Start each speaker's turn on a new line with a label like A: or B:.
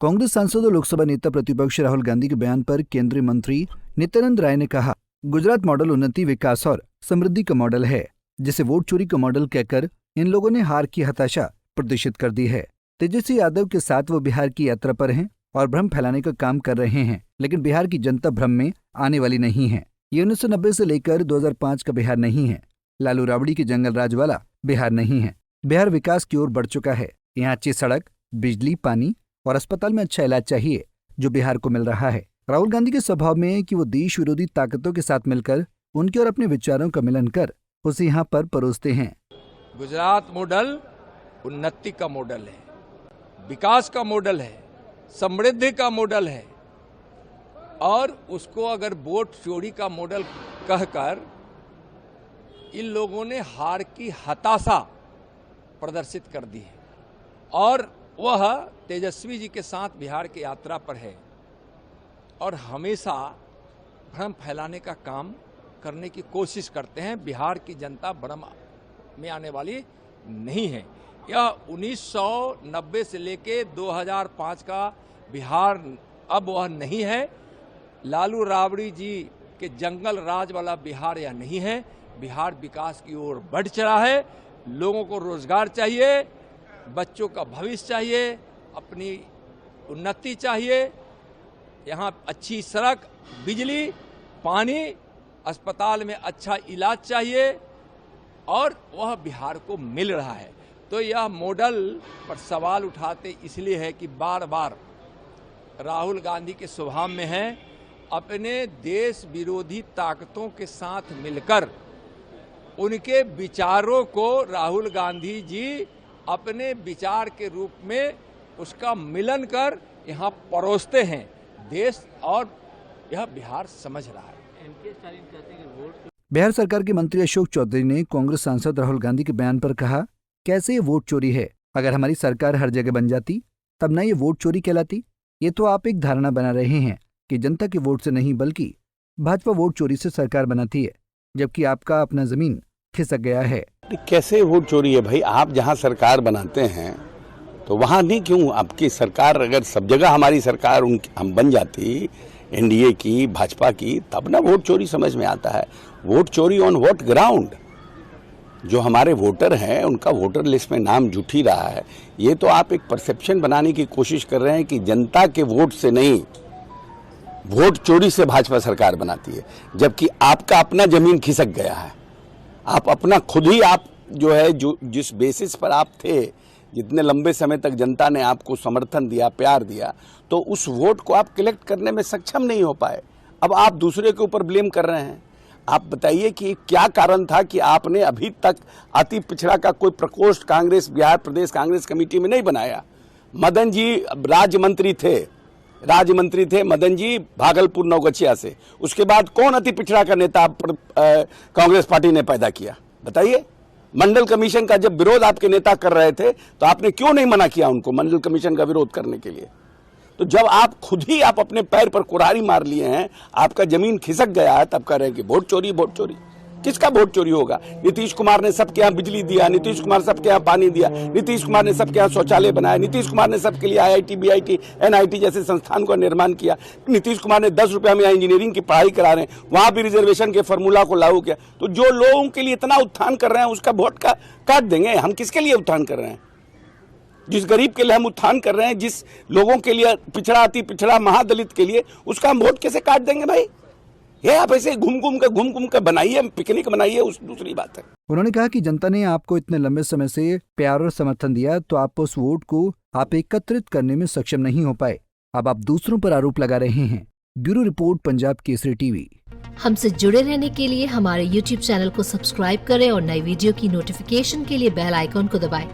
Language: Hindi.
A: कांग्रेस सांसद और लोकसभा नेता प्रतिपक्ष राहुल गांधी के बयान पर केंद्रीय मंत्री नित्यानंद राय ने कहा, गुजरात मॉडल उन्नति, विकास और समृद्धि का मॉडल है, जिसे वोट चोरी का मॉडल कहकर इन लोगों ने हार की हताशा प्रदर्शित कर दी है। तेजस्वी यादव के साथ वो बिहार की यात्रा पर हैं और भ्रम फैलाने का काम कर रहे हैं, लेकिन बिहार की जनता भ्रम में आने वाली नहीं है। ये 1990 से लेकर 2005 का बिहार नहीं है। लालू राबड़ी के जंगल राज वाला बिहार नहीं है। बिहार विकास की ओर बढ़ चुका है। यहाँ अच्छी सड़क, बिजली, पानी और अस्पताल में अच्छा इलाज चाहिए, जो बिहार को मिल रहा है। राहुल गांधी के स्वभाव में है कि वो देश विरोधी ताकतों के साथ मिलकर उनके और अपने विचारों का मिलन कर उसे यहाँ पर परोसते हैं।
B: गुजरात मॉडल उन्नति का मॉडल है, विकास का मॉडल है, समृद्धि का मॉडल है, और उसको अगर वोट चोरी का मॉडल कहकर इन लोगों ने हार की हताशा प्रदर्शित कर दी है। और वह तेजस्वी जी के साथ बिहार की यात्रा पर है और हमेशा भ्रम फैलाने का काम करने की कोशिश करते हैं। बिहार की जनता भ्रम में आने वाली नहीं है। यह 1990 से लेके 2005 का बिहार अब वह नहीं है। लालू राबड़ी जी के जंगल राज वाला बिहार यह नहीं है। बिहार विकास की ओर बढ़ चला है। लोगों को रोजगार चाहिए, बच्चों का भविष्य चाहिए, अपनी उन्नति चाहिए। यहाँ अच्छी सड़क, बिजली, पानी, अस्पताल में अच्छा इलाज चाहिए, और वह बिहार को मिल रहा है। तो यह मॉडल पर सवाल उठाते इसलिए है कि बार बार राहुल गांधी के स्वभाव में है अपने देश विरोधी ताकतों के साथ मिलकर उनके विचारों को राहुल गांधी जी अपने विचार के रूप में उसका मिलन कर यहाँ परोसते हैं देश, और यह बिहार समझ रहा है।
A: बिहार सरकार के मंत्री अशोक चौधरी ने कांग्रेस सांसद राहुल गांधी के बयान पर कहा, कैसे ये वोट चोरी है? अगर हमारी सरकार हर जगह बन जाती तब न ये वोट चोरी कहलाती। ये तो आप एक धारणा बना रहे हैं कि जनता के वोट से नहीं बल्कि भाजपा वोट चोरी से सरकार बनाती है, जबकि आपका अपना जमीन खिसक गया है।
C: कैसे वोट चोरी है भाई? आप जहां सरकार बनाते हैं तो वहां नहीं, क्यों आपकी सरकार अगर सब जगह हमारी सरकार हम बन जाती, एनडीए की, भाजपा की, तब ना वोट चोरी समझ में आता है। वोट चोरी ऑन व्हाट ग्राउंड? जो हमारे वोटर हैं उनका वोटर लिस्ट में नाम जुट ही रहा है। ये तो आप एक परसेप्शन बनाने की कोशिश कर रहे हैं कि जनता के वोट से नहीं, वोट चोरी से भाजपा सरकार बनाती है, जबकि आपका अपना जमीन खिसक गया है। आप अपना खुद ही, आप जो है, जो जिस बेसिस पर आप थे, जितने लंबे समय तक जनता ने आपको समर्थन दिया, प्यार दिया, तो उस वोट को आप कलेक्ट करने में सक्षम नहीं हो पाए। अब आप दूसरे के ऊपर ब्लेम कर रहे हैं। आप बताइए कि क्या कारण था कि आपने अभी तक अति पिछड़ा का कोई प्रकोष्ठ कांग्रेस बिहार प्रदेश कांग्रेस कमेटी में नहीं बनाया? मदन जी राज्य मंत्री थे मदन जी भागलपुर नवगछिया से। उसके बाद कौन अति पिछड़ा का नेता कांग्रेस पार्टी ने पैदा किया? बताइए। मंडल कमीशन का जब विरोध आपके नेता कर रहे थे तो आपने क्यों नहीं मना किया उनको मंडल कमीशन का विरोध करने के लिए? तो जब आप खुद ही आप अपने पैर पर कुल्हाड़ी मार लिए हैं, आपका जमीन खिसक गया है, तब कह रहे हैं कि वोट चोरी, वोट चोरी। किसका वोट चोरी होगा? नीतीश कुमार ने सबके यहाँ बिजली दिया, नीतीश कुमार सबके यहाँ पानी दिया, नीतीश कुमार ने सबके यहाँ शौचालय बनाया, नीतीश कुमार ने सबके लिए IIT, BIT, NIT जैसे संस्थान का निर्माण किया, नीतीश कुमार ने 10 रुपया में इंजीनियरिंग की पढ़ाई करा रहे हैं, वहां भी रिजर्वेशन के फॉर्मूला को लागू किया। तो जो लोगों के लिए इतना उत्थान कर रहे हैं उसका वोट का काट देंगे? हम किसके लिए उत्थान कर रहे हैं? जिस गरीब के लिए हम उत्थान कर रहे हैं, जिस लोगों के लिए पिछड़ा, अति पिछड़ा, महादलित के लिए, उसका हम वोट कैसे काट देंगे भाई? ये आप ऐसे घूम घूम के बनाइए, पिकनिक बनाइए, उस दूसरी बात है।
A: उन्होंने कहा कि जनता ने आपको इतने लंबे समय से प्यार और समर्थन दिया, तो आप उस वोट को आप एकत्रित करने में सक्षम नहीं हो पाए। अब आप दूसरों पर आरोप लगा रहे हैं। Bureau report, Punjab Kesari TV.
D: हमसे जुड़े रहने के लिए हमारे YouTube चैनल को सब्सक्राइब करें और नई वीडियो की नोटिफिकेशन के लिए बेल आइकॉन को दबाएं।